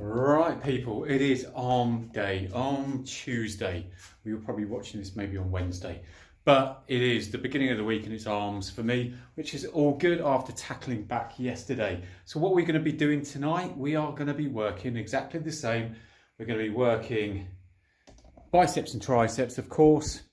Right, people, it is arm day, arm Tuesday. We were probably watching this maybe on Wednesday, but it is the beginning of the week and it's arms for me, which is all good after tackling back yesterday. So what we're going to be doing tonight, we are going to be working exactly the same. We're going to be working biceps and triceps, of course.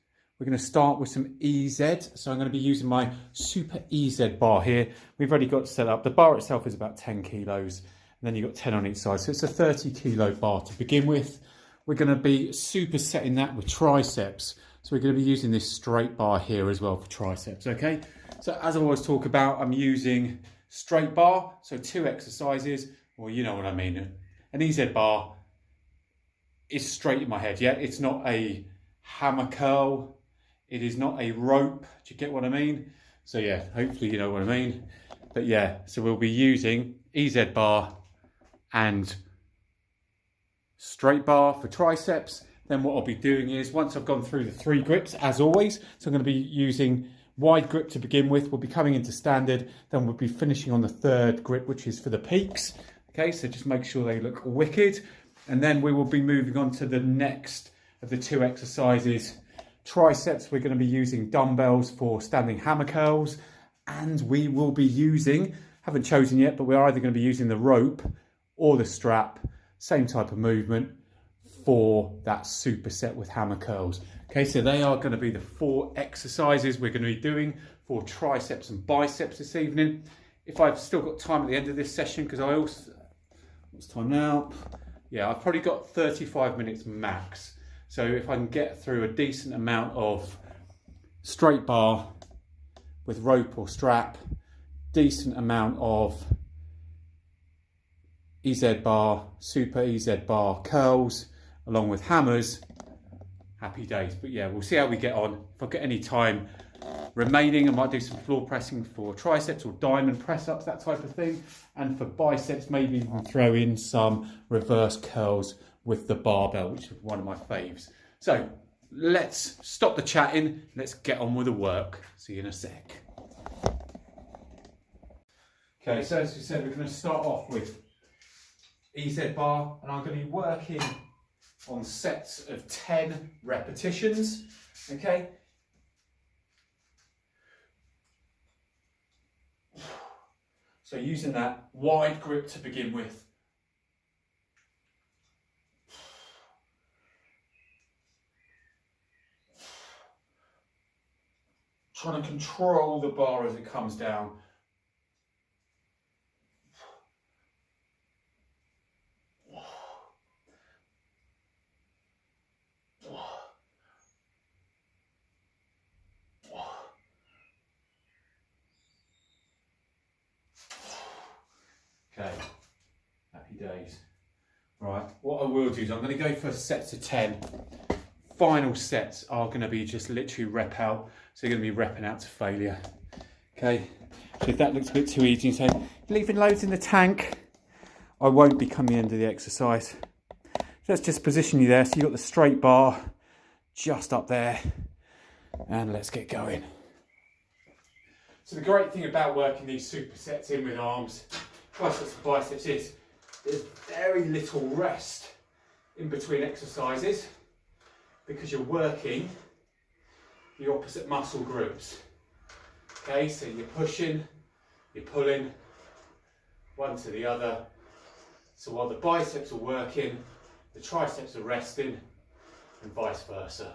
We're going to start with some EZ. So I'm going to be using my Super EZ bar here. We've already got set up. The bar itself is about 10 kilos. And then you've got 10 on each side. So it's a 30 kilo bar to begin with. We're going to be supersetting that with triceps. So we're going to be using this straight bar here as well for triceps, okay? So as I always talk about, I'm using straight bar. So 2 exercises, well, you know what I mean. An EZ bar is straight in my head, yeah? It's not a hammer curl. It is not a rope. Do you get what I mean? So yeah, hopefully you know what I mean. But yeah, so we'll be using EZ bar and straight bar for triceps. Then what I'll be doing is, once I've gone through the 3 grips, as always, so I'm going to be using wide grip to begin with. We'll be coming into standard, then we'll be finishing on the 3rd grip, which is for the peaks. Okay, so just make sure they look wicked. And then we will be moving on to the next of the 2 exercises. Triceps, we're going to be using dumbbells for standing hammer curls. And we will be using, haven't chosen yet, but we're either going to be using the rope or the strap, same type of movement for that superset with hammer curls. Okay, so they are going to be the 4 exercises we're going to be doing for triceps and biceps this evening. If I've still got time at the end of this session, because I also, what's time now? Yeah, I've probably got 35 minutes max. So if I can get through a decent amount of straight bar with rope or strap, decent amount of EZ bar, super EZ bar curls, along with hammers, happy days. But yeah, we'll see how we get on. If I've got any time remaining, I might do some floor pressing for triceps or diamond press ups, that type of thing. And for biceps, maybe even throw in some reverse curls with the barbell, which is one of my faves. So let's stop the chatting. Let's get on with the work. See you in a sec. Okay, so as we said, we're going to start off with EZ bar, and I'm going to be working on sets of 10 repetitions. Okay. So using that wide grip to begin with. Trying to control the bar as it comes down. Okay, happy days. Right, what I will do is I'm going to go for sets of 10. Final sets are going to be just literally rep out, so you're going to be repping out to failure. Okay, so if that looks a bit too easy, you say, leaving loads in the tank, I won't be coming into the exercise. So let's just position you there, so you've got the straight bar just up there, and let's get going. So the great thing about working these supersets in with arms, triceps and biceps, is there's very little rest in between exercises, because you're working the opposite muscle groups. Okay, so you're pushing, you're pulling, one to the other. So while the biceps are working, the triceps are resting, and vice versa.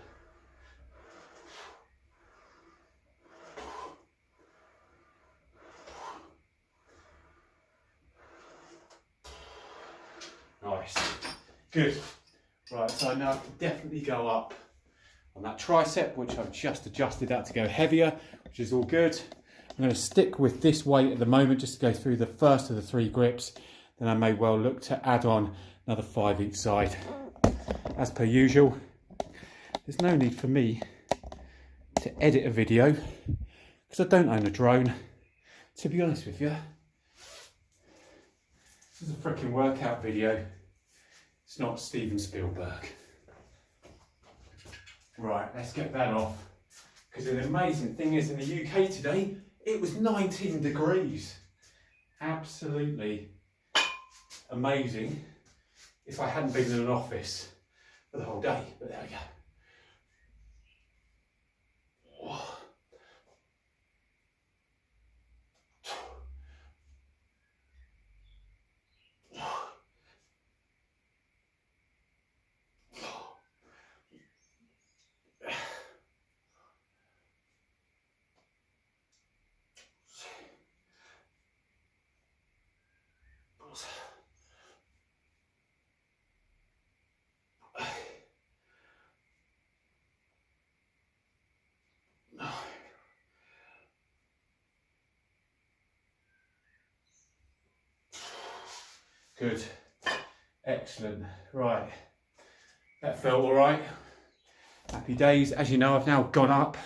Nice, good. Right, so I know I can definitely go up on that tricep, which I've just adjusted that to go heavier, which is all good. I'm going to stick with this weight at the moment, just to go through the first of the 3 grips. Then I may well look to add on another 5 each side. As per usual, there's no need for me to edit a video, because I don't own a drone, to be honest with you. This is a freaking workout video. It's not Steven Spielberg. Right, let's get that off. Because the amazing thing is, in the UK today, it was 19 degrees. Absolutely amazing. if I hadn't been in an office for the whole day, but there we go. Good, excellent, right, that felt all right, happy days. As you know, I've now gone up,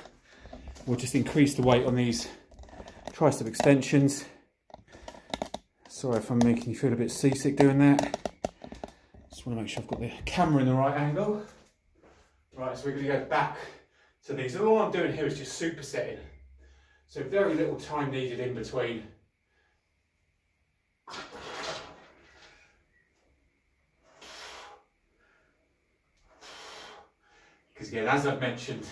we'll just increase the weight on these tricep extensions. Sorry if I'm making you feel a bit seasick doing that. Just want to make sure I've got the camera in the right angle. Right, so we're going to go back to these, and all I'm doing here is just supersetting, so very little time needed in between. Because again, as I've mentioned,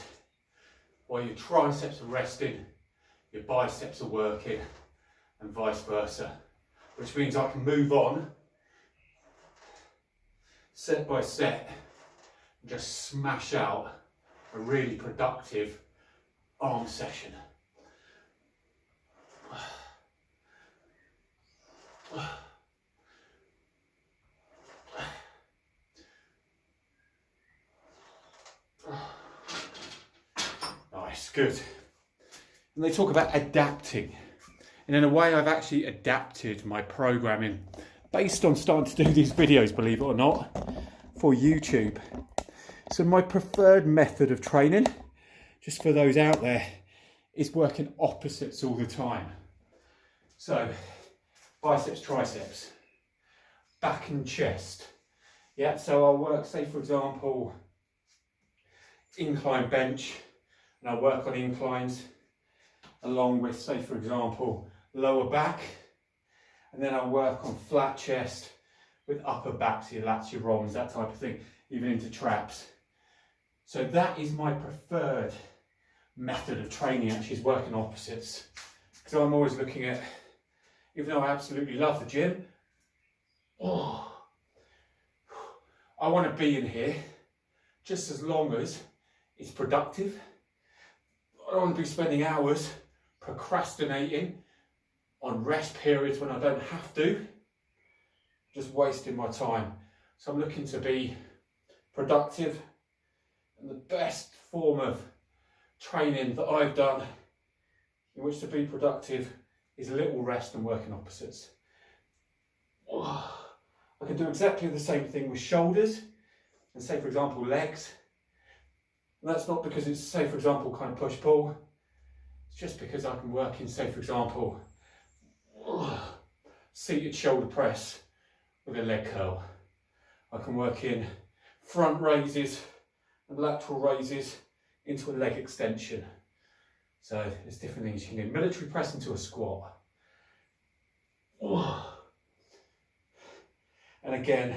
while your triceps are resting, your biceps are working, and vice versa. Which means I can move on, set by set, and just smash out a really productive arm session. Nice, good. And they talk about adapting. And in a way, I've actually adapted my programming based on starting to do these videos, believe it or not, for YouTube. So my preferred method of training, just for those out there, is working opposites all the time. So biceps, triceps, back and chest. Yeah, so I'll work, say for example, incline bench, and I'll work on inclines along with, say for example, lower back, and then I'll work on flat chest with upper back, so your lats, your roms, that type of thing, even into traps. So that is my preferred method of training, actually, is working opposites. Because I'm always looking at, even though I absolutely love the gym, I want to be in here just as long as it's productive. I don't want to be spending hours procrastinating on rest periods when I don't have to, just wasting my time. So I'm looking to be productive, and the best form of training that I've done in which to be productive is a little rest and working opposites. I can do exactly the same thing with shoulders and, say for example, legs. And that's not because it's, say for example, kind of push-pull. It's just because I can work in, say for example, seated shoulder press with a leg curl. I can work in front raises and lateral raises into a leg extension. So there's different things you can do. Military press into a squat. And again,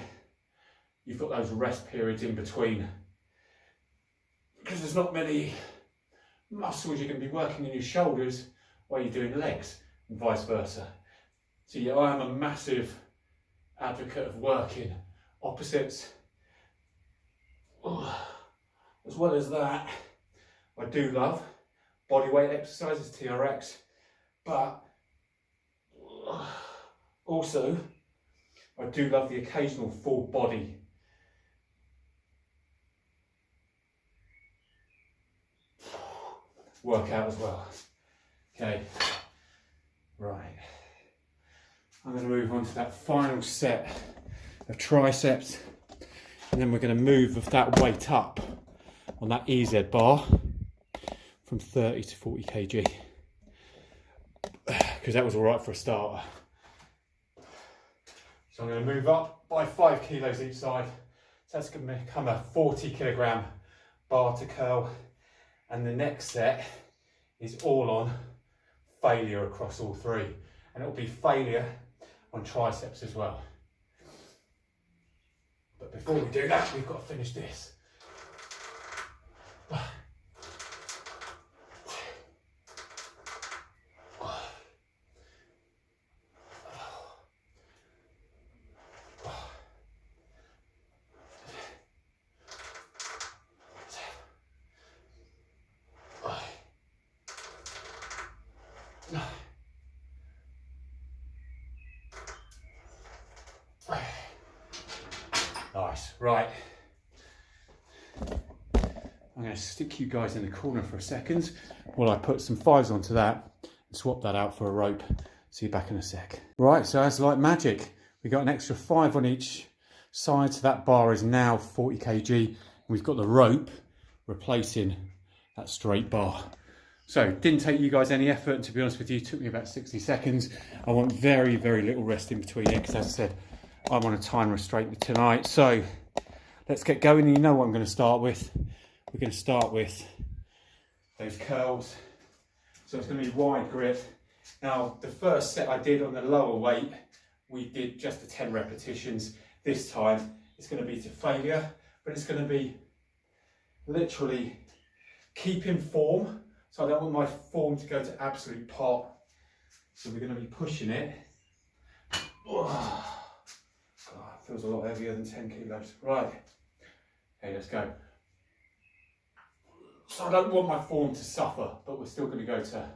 you've got those rest periods in between, because there's not many muscles you're going to be working in your shoulders while you're doing legs, and vice versa. So yeah, I am a massive advocate of working opposites. As well as that, I do love bodyweight exercises, TRX, but also I do love the occasional full body workout as well. Okay, right. I'm going to move on to that final set of triceps, and then we're going to move with that weight up on that EZ bar from 30 to 40 kg, because that was all right for a starter. So I'm going to move up by 5 kilos each side. So that's going to become a 40 kilogram bar to curl. And the next set is all on failure across all three. And it'll be failure on triceps as well. before we do that, we've got to finish this. Nice, right. I'm going to stick you guys in the corner for a second while I put some 5s onto that and swap that out for a rope. See you back in a sec. Right, so as like magic, we got an extra 5 on each side, so that bar is now 40 kg. We've got the rope replacing that straight bar. So didn't take you guys any effort, and to be honest with you, it took me about 60 seconds. I want very, very little rest in between it, because as I said, I'm on a time restraint tonight. So let's get going. You know what I'm going to start with. We're going to start with those curls. So it's going to be wide grip. Now, the first set I did on the lower weight, we did just the 10 repetitions. This time it's going to be to failure, but it's going to be literally keeping form. So I don't want my form to go to absolute pot. So we're going to be pushing it. God, it feels a lot heavier than 10 kilos. Right. Okay, let's go. So I don't want my form to suffer, but we're still going to go to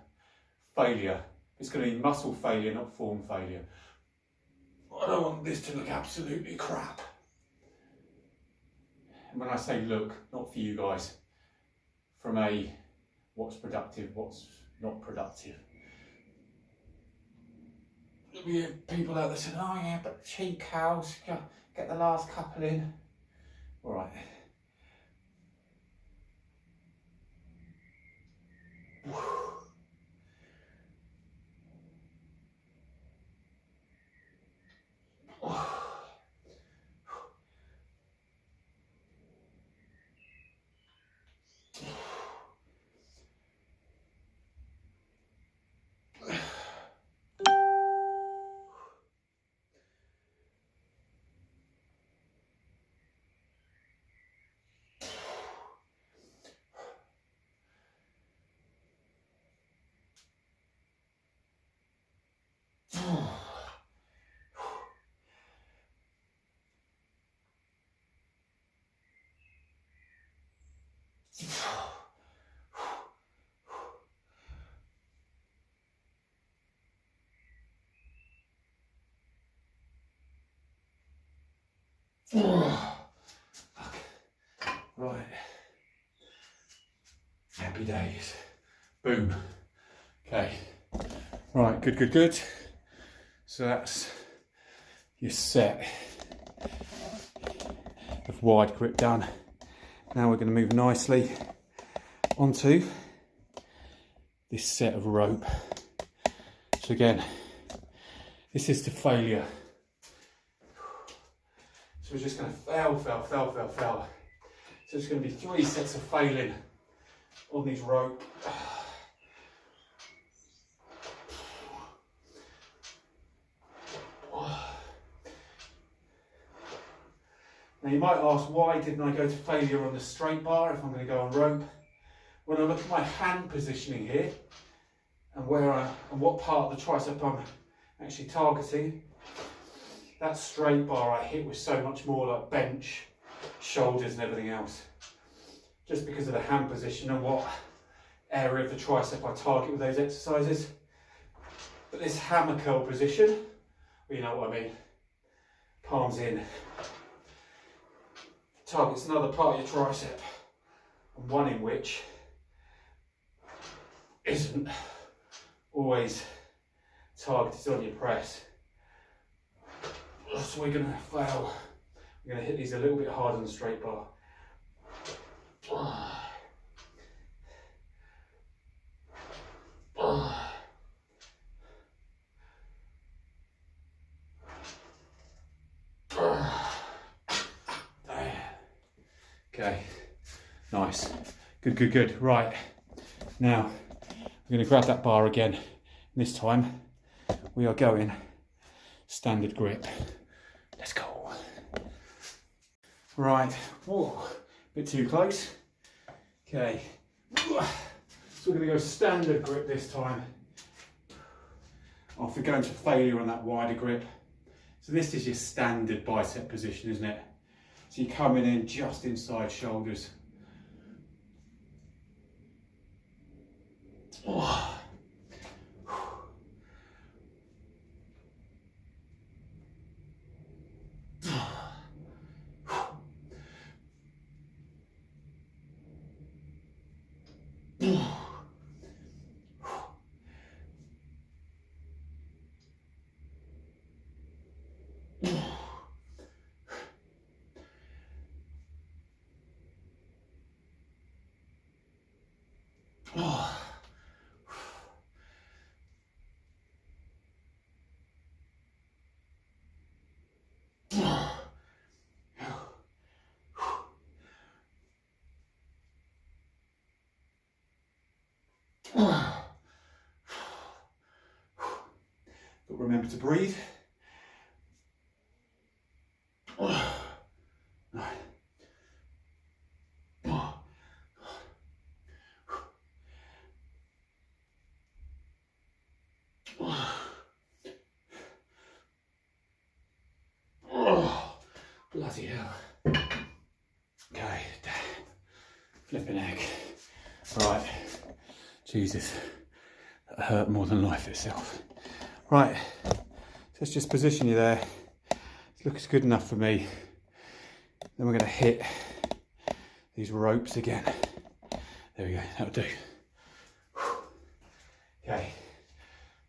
failure. It's going to be muscle failure, not form failure. I don't want this to look absolutely crap. And when I say look, not for you guys, from a what's productive, what's not productive. There'll be people out there saying, oh yeah, but cheap cows, get the last couple in. All right. Right. Happy days. Boom. Okay. Right, good, good, good. So that's your set of wide grip done. Now we're going to move nicely onto this set of rope. So again, this is to failure. So we're just going to fail. So it's going to be 3 sets of failing on these rope. Now you might ask, why didn't I go to failure on the straight bar if I'm going to go on rope? When I look at my hand positioning here and what part of the tricep I'm actually targeting, that straight bar I hit was so much more like bench, shoulders and everything else. Just because of the hand position and what area of the tricep I target with those exercises. But this hammer curl position, well, you know what I mean, palms in, targets another part of your tricep, and one in which isn't always targeted on your press. So we're going to fail. We're going to hit these a little bit harder than the straight bar. Okay, nice, good, good, good. Right, now we're going to grab that bar again. And this time we are going standard grip. Let's go. Right, whoa, bit too close. Okay, so we're going to go standard grip this time. After going to failure on that wider grip. So this is your standard bicep position, isn't it? So you're coming in just inside shoulders. Oh. But remember to breathe. Bloody hell. Okay, flipping egg. Right, Jesus, that hurt more than life itself. Right, so let's just position you there. It looks good enough for me. Then we're going to hit these ropes again. There we go, that'll do. Okay,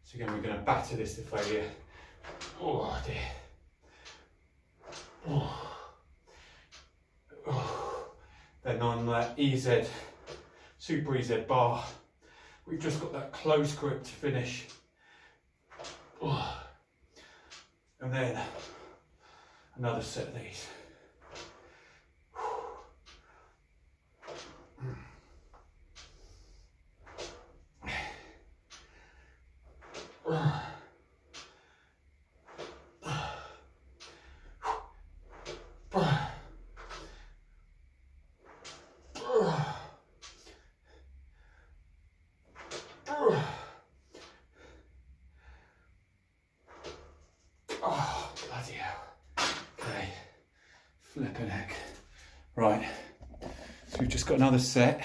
so again we're going to batter this to failure. Oh dear. Oh. Oh. Then on EZ, Super EZ bar, we've just got that close grip to finish. Oh. And then another set of these. Oh, bloody hell. Okay, flipping heck. Right, so we've just got another set.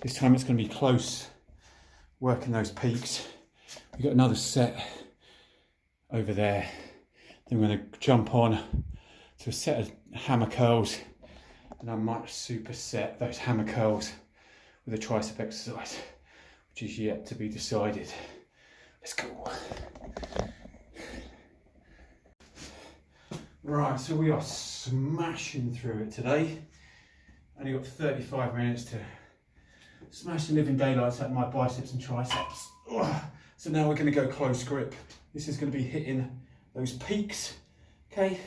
This time it's going to be close, working those peaks. We've got another set over there. Then we're going to jump on to a set of hammer curls, and I might superset those hammer curls with a tricep exercise, which is yet to be decided. Let's go. Right, so we are smashing through it today. Only got 35 minutes to smash the living daylights out of my biceps and triceps. So now we're going to go close grip. This is going to be hitting those peaks. Okay,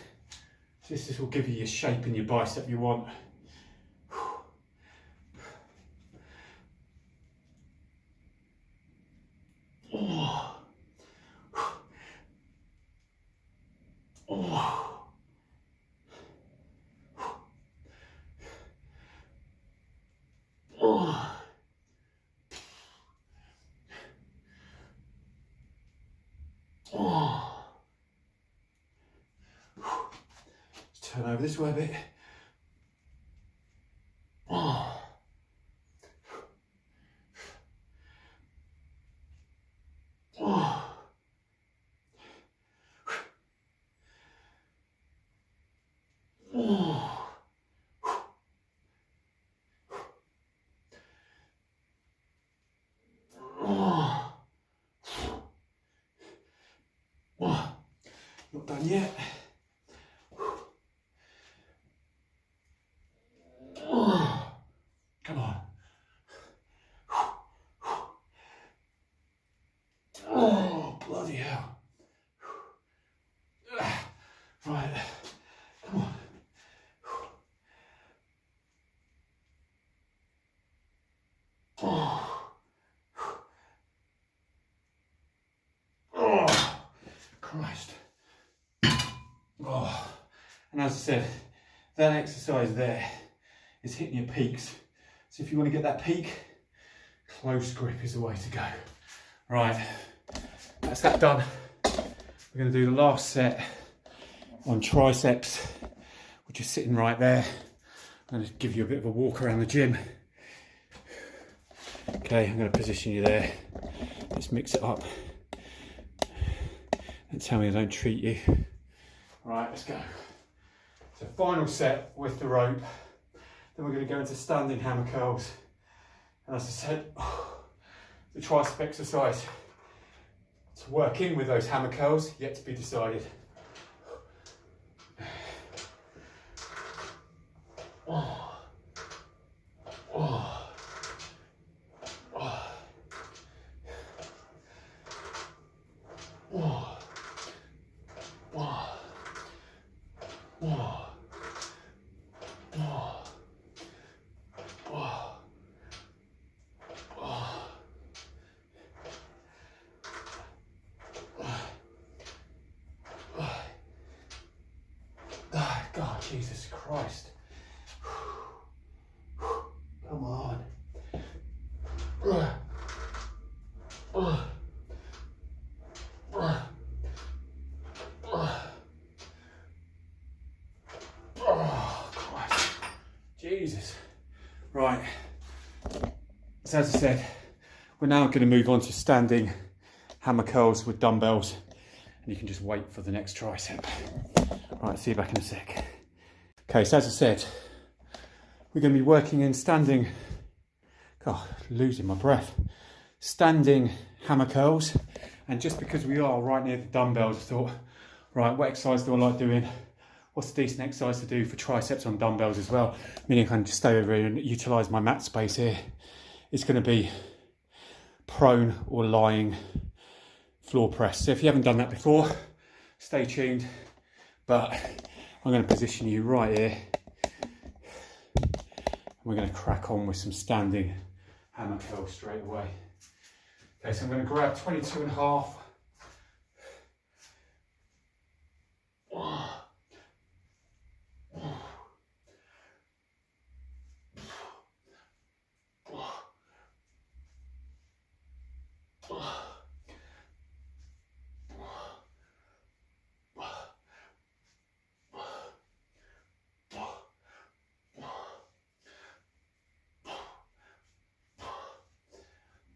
so this will give you your shape in your bicep you want. Oh. Oh. Oh. Oh. Let's turn over this way a bit. Oh. Oh. Oh. Oh. Not done yet. Oh. Come on. Oh, bloody hell. Right. Come on. Oh. Oh. Christ. Oh. And as I said, that exercise there is hitting your peaks. So if you want to get that peak, close grip is the way to go. Right, that's that done. We're going to do the last set on triceps, which is sitting right there. I'm going to give you a bit of a walk around the gym. Okay, I'm going to position you there. Let's mix it up. And tell me I don't treat you. Right, let's go. So final set with the rope. Then we're going to go into standing hammer curls. And as I said, the tricep exercise to work in with those hammer curls, yet to be decided. Oh. Oh. Oh. Oh. Oh. Oh. Oh. Oh. Oh. God, Jesus Christ. Come on. Oh, Christ. Jesus. Right. So as I said, we're now going to move on to standing hammer curls with dumbbells, and you can just wait for the next tricep. Right, see you back in a sec. Okay, so as I said, we're going to be working in standing, God, losing my breath, standing hammer curls. And just because we are right near the dumbbells, I thought, right, what exercise do I like doing? What's a decent exercise to do for triceps on dumbbells as well? Meaning I can just stay over here and utilise my mat space here. It's going to be prone or lying floor press. So if you haven't done that before, stay tuned. But I'm going to position you right here. We're going to crack on with some standing hammer curls straight away. Okay, so I'm going to grab 22.5.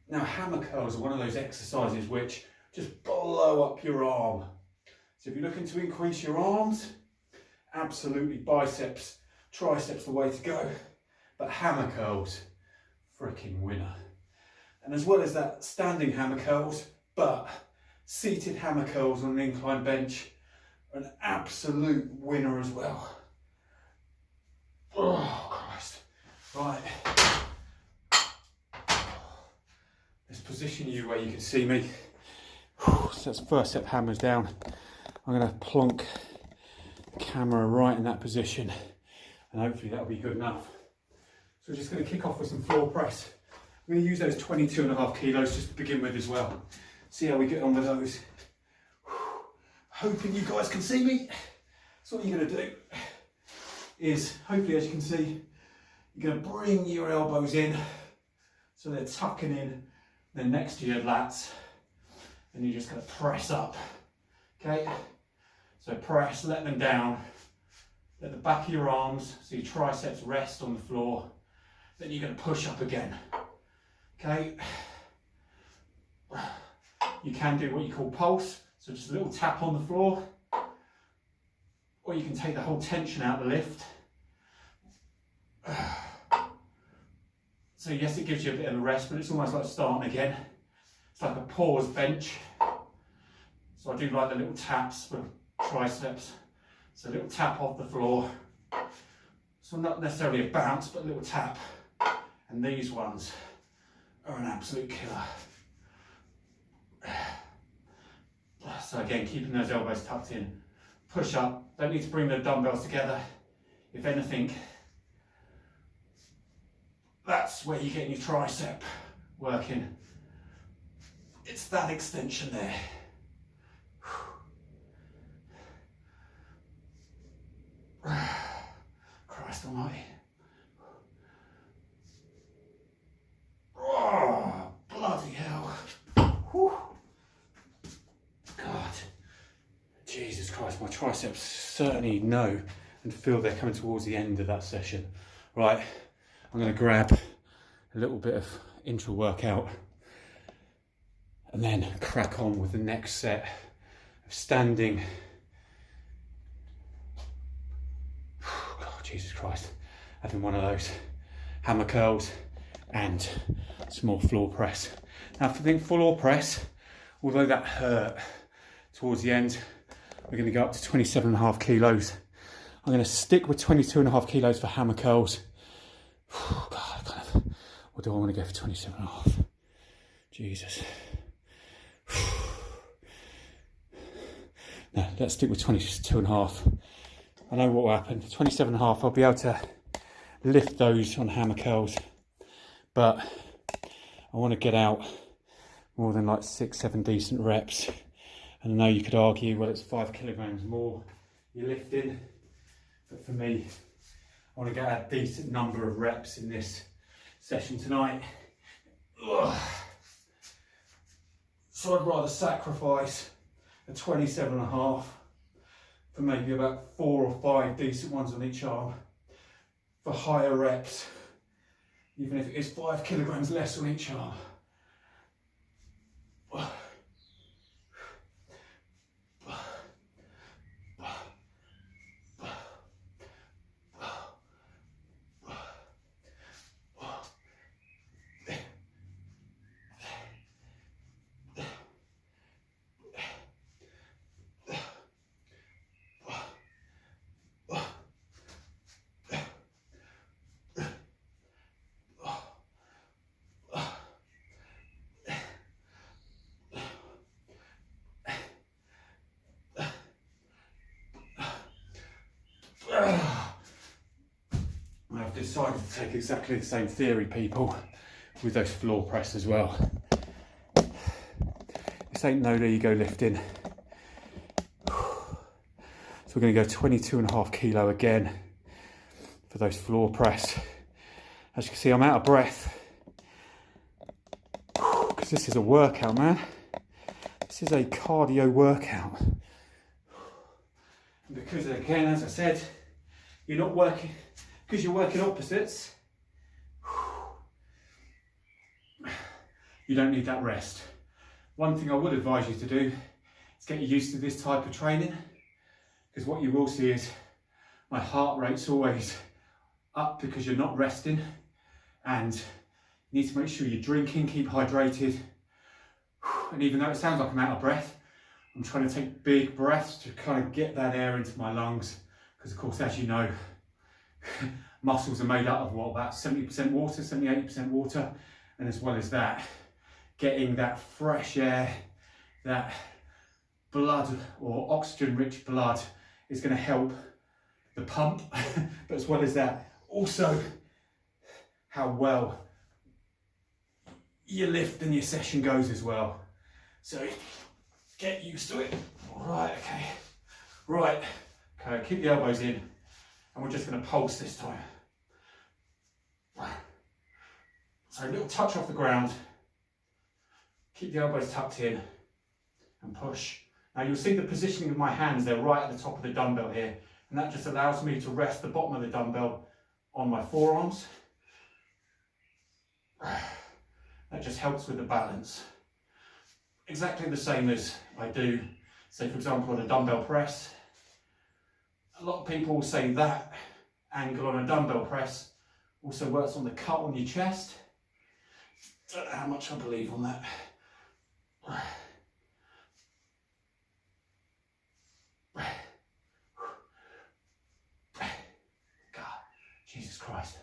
Now, hammer curls are one of those exercises which just blow up your arm. So if you're looking to increase your arms, absolutely biceps, triceps the way to go. But hammer curls, freaking winner. And as well as that, standing hammer curls, but seated hammer curls on an incline bench are an absolute winner as well. Oh, Christ. Right. Let's position you where you can see me. So that's first set hammers down. I'm going to plonk the camera right in that position, and hopefully that'll be good enough. So we're just going to kick off with some floor press. We're going to use those 22.5 kilos just to begin with as well. See how we get on with those. Hoping you guys can see me. So what you're going to do is, hopefully as you can see, you're going to bring your elbows in so they're tucking in. Then next to your lats, and you're just going to press up. Okay, so press, let them down, let the back of your arms, so your triceps rest on the floor. Then you're going to push up again. Okay, you can do what you call pulse, so just a little tap on the floor, or you can take the whole tension out of the lift. So yes, it gives you a bit of a rest, but it's almost like starting again. It's like a pause bench. So I do like the little taps for triceps. So a little tap off the floor. So not necessarily a bounce, but a little tap. And these ones are an absolute killer. So again, keeping those elbows tucked in. Push up, don't need to bring the dumbbells together. If anything, that's where you're getting your tricep working. It's that extension there. Christ almighty. Oh, bloody hell. Whew. God. Jesus Christ, my triceps certainly know and feel they're coming towards the end of that session. Right, I'm going to grab a little bit of intra-workout and then crack on with the next set of standing. God, Jesus Christ, having one of those hammer curls and some more floor press. Now for the floor press, although that hurt towards the end, we're going to go up to 27.5 kilos. I'm going to stick with 22.5 kilos for hammer curls. God, or do I want to go for 27.5? Jesus. No, let's stick with 22.5. I know what will happen. 27.5, I'll be able to lift those on hammer curls, but I want to get out more than like 6-7 decent reps. And I know you could argue, well, it's 5 kilograms more you're lifting, but for me, I want to get a decent number of reps in this session tonight. Ugh. So I'd rather sacrifice a 27.5 for maybe about 4 or 5 decent ones on each arm for higher reps, even if it is 5 kilograms less on each arm. I've decided to take exactly the same theory, people, with those floor press as well. This ain't no there you go lifting. So we're going to go 22.5 kilo again for those floor press. As you can see, I'm out of breath because this is a workout, man. This is a cardio workout. And because again, as I said, you're not working, because you're working opposites, you don't need that rest. One thing I would advise you to do is get used to this type of training, because what you will see is my heart rate's always up because you're not resting, and you need to make sure you're drinking, keep hydrated. And even though it sounds like I'm out of breath, I'm trying to take big breaths to kind of get that air into my lungs, because of course, as you know, muscles are made up of what, about 70% water, 70-80% water, and as well as that, getting that fresh air, that blood or oxygen-rich blood is going to help the pump, but as well as that, also how well your lift and your session goes as well. So get used to it. Right, okay. Right, okay, keep the elbows in, and we're just going to pulse this time. So a little touch off the ground, keep the elbows tucked in, and push. Now you'll see the positioning of my hands, they're right at the top of the dumbbell here, and that just allows me to rest the bottom of the dumbbell on my forearms. That just helps with the balance. Exactly the same as I do, say for example, on a dumbbell press. A lot of people will say that angle on a dumbbell press also works on the cut on your chest. Don't know how much I believe on that. God, Jesus Christ.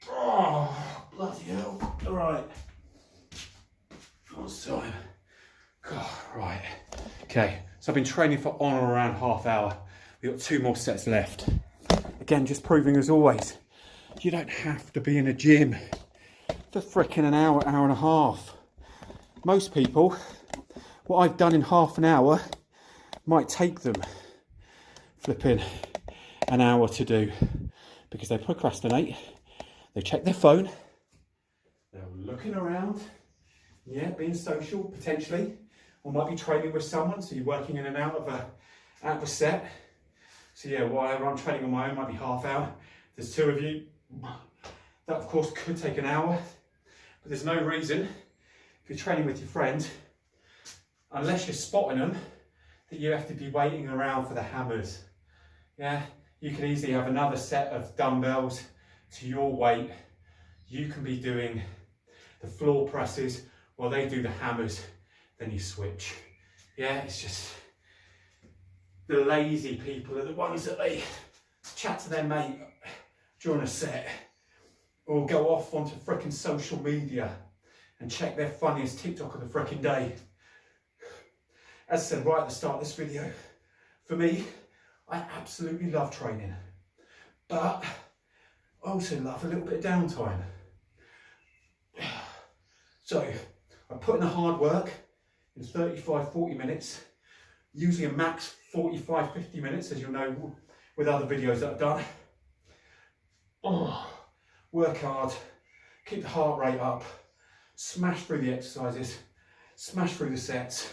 Oh, bloody hell. All right. What's time? God, right. Okay, so I've been training for on or around half hour. We've got 2 more sets left. Again, just proving as always, you don't have to be in a gym for frickin' an hour, hour and a half. Most people, what I've done in half an hour might take them flipping an hour to do, because they procrastinate, they check their phone, they're looking around, yeah, being social potentially, or might be training with someone, so you're working in and out of a set. So yeah, while I'm training on my own, might be half hour. There's two of you, that of course could take an hour, but there's no reason, if you're training with your friend, unless you're spotting them, that you have to be waiting around for the hammers. Yeah, you can easily have another set of dumbbells to your weight. You can be doing the floor presses while they do the hammers, then you switch. Yeah, it's just, the lazy people are the ones that they chat to their mate during a set, or go off onto frickin' social media and check their funniest TikTok of the frickin' day. As I said right at the start of this video, for me, I absolutely love training, but I also love a little bit of downtime. So I put in the hard work in 35-40 minutes, usually a max 45-50 minutes, as you'll know with other videos that I've done. Oh, work hard, keep the heart rate up, smash through the exercises, smash through the sets,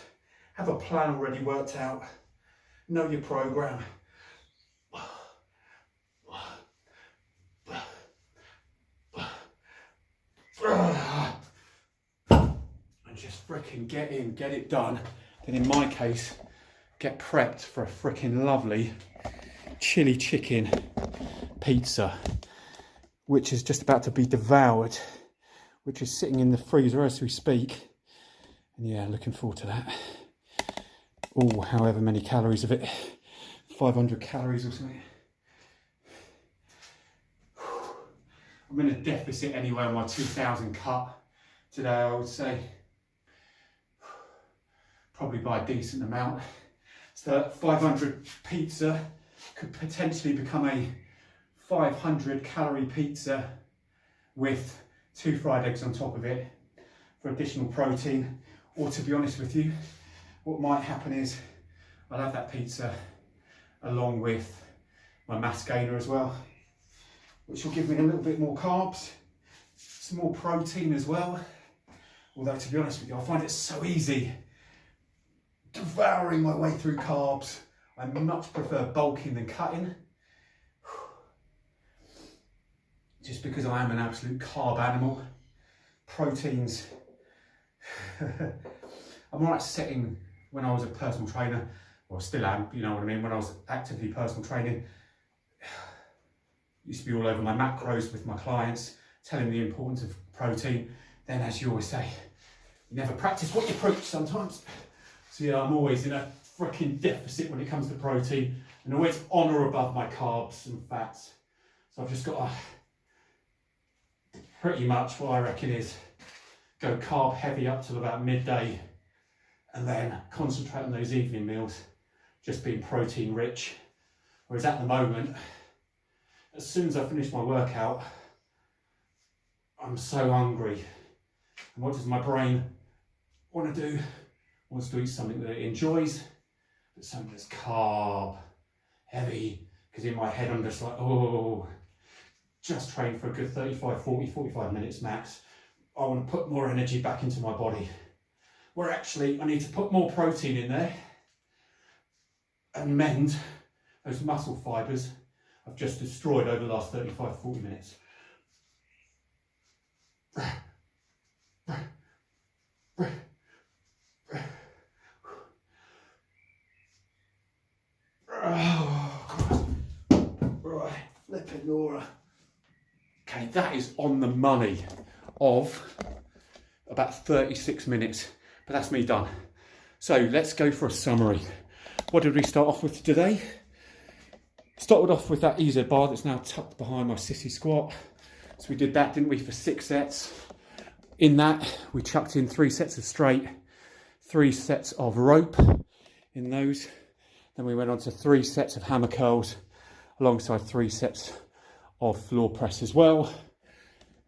have a plan already worked out, know your program. And just frickin' get in, get it done. Then in my case, get prepped for a frickin' lovely chili chicken pizza, which is just about to be devoured, which is sitting in the freezer as we speak. And yeah, looking forward to that. Oh, however many calories of it, 500 calories or something. I'm in a deficit anyway on my 2,000 cut today, I would say. Probably by a decent amount. So that 500 pizza could potentially become a 500 calorie pizza with 2 fried eggs on top of it for additional protein. Or to be honest with you, what might happen is I'll have that pizza along with my mass gainer as well, which will give me a little bit more carbs, some more protein as well. Although to be honest with you, I find it so easy devouring my way through carbs. I much prefer bulking than cutting, just because I am an absolute carb animal. Proteins, I'm alright setting when I was a personal trainer, or still am, you know what I mean, when I was actively personal training, used to be all over my macros with my clients, telling them the importance of protein. Then, as you always say, you never practice what you preach sometimes. So yeah, I'm always in a freaking deficit when it comes to protein, and always on or above my carbs and fats. So I've just got to, pretty much what I reckon is, go carb heavy up till about midday, and then concentrate on those evening meals, just being protein rich. Whereas at the moment, as soon as I finish my workout, I'm so hungry. And what does my brain want to do? It wants to eat something that it enjoys, but something that's carb heavy, because in my head I'm just like, oh, just train for a good 35, 40, 45 minutes max. I want to put more energy back into my body. Where actually I need to put more protein in there and mend those muscle fibres I've just destroyed over the last 35, 40 minutes. Oh, Christ. Right, flipping Laura. Okay, that is on the money of about 36 minutes, but that's me done. So let's go for a summary. What did we start off with today? Started off with that EZ bar that's now tucked behind my sissy squat. So we did that, didn't we, for 6 sets. In that, we chucked in 3 sets of straight, 3 sets of rope in those. Then we went on to 3 sets of hammer curls alongside 3 sets of floor press as well. And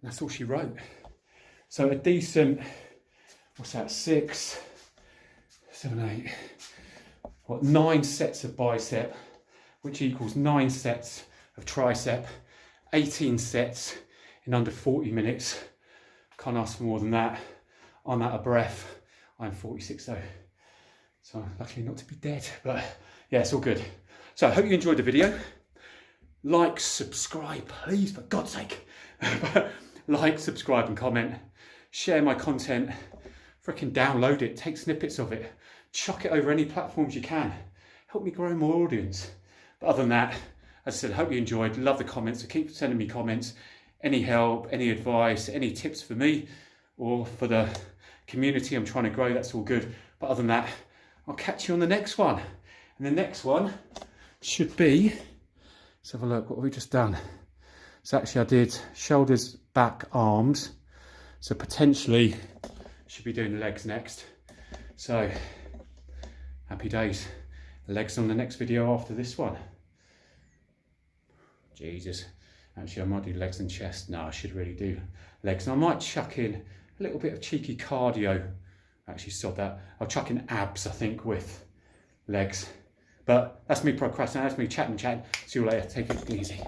that's all she wrote. So a decent, what's that, 6, 7, 8, what, 9 sets of bicep, which equals 9 sets of tricep, 18 sets in under 40 minutes. Can't ask for more than that. I'm out of breath. I'm 46 though, so luckily not to be dead, but yeah, it's all good. So I hope you enjoyed the video. Like, subscribe, please, for God's sake. Like, subscribe and comment. Share my content. Freaking download it. Take snippets of it. Chuck it over any platforms you can. Help me grow more audience. But other than that, as I said, hope you enjoyed. Love the comments. So keep sending me comments. Any help, any advice, any tips for me or for the community I'm trying to grow, that's all good. But other than that, I'll catch you on the next one. And the next one should be, let's have a look, what have we just done? So actually I did shoulders, back, arms. So potentially should be doing the legs next. So happy days. Legs on the next video after this one. Jesus. Actually I might do legs and chest. No, I should really do legs. And I might chuck in a little bit of cheeky cardio. Actually sod that. I'll chuck in abs, I think, with legs. But that's me procrastinating, that's me chatting. See you later, take it easy.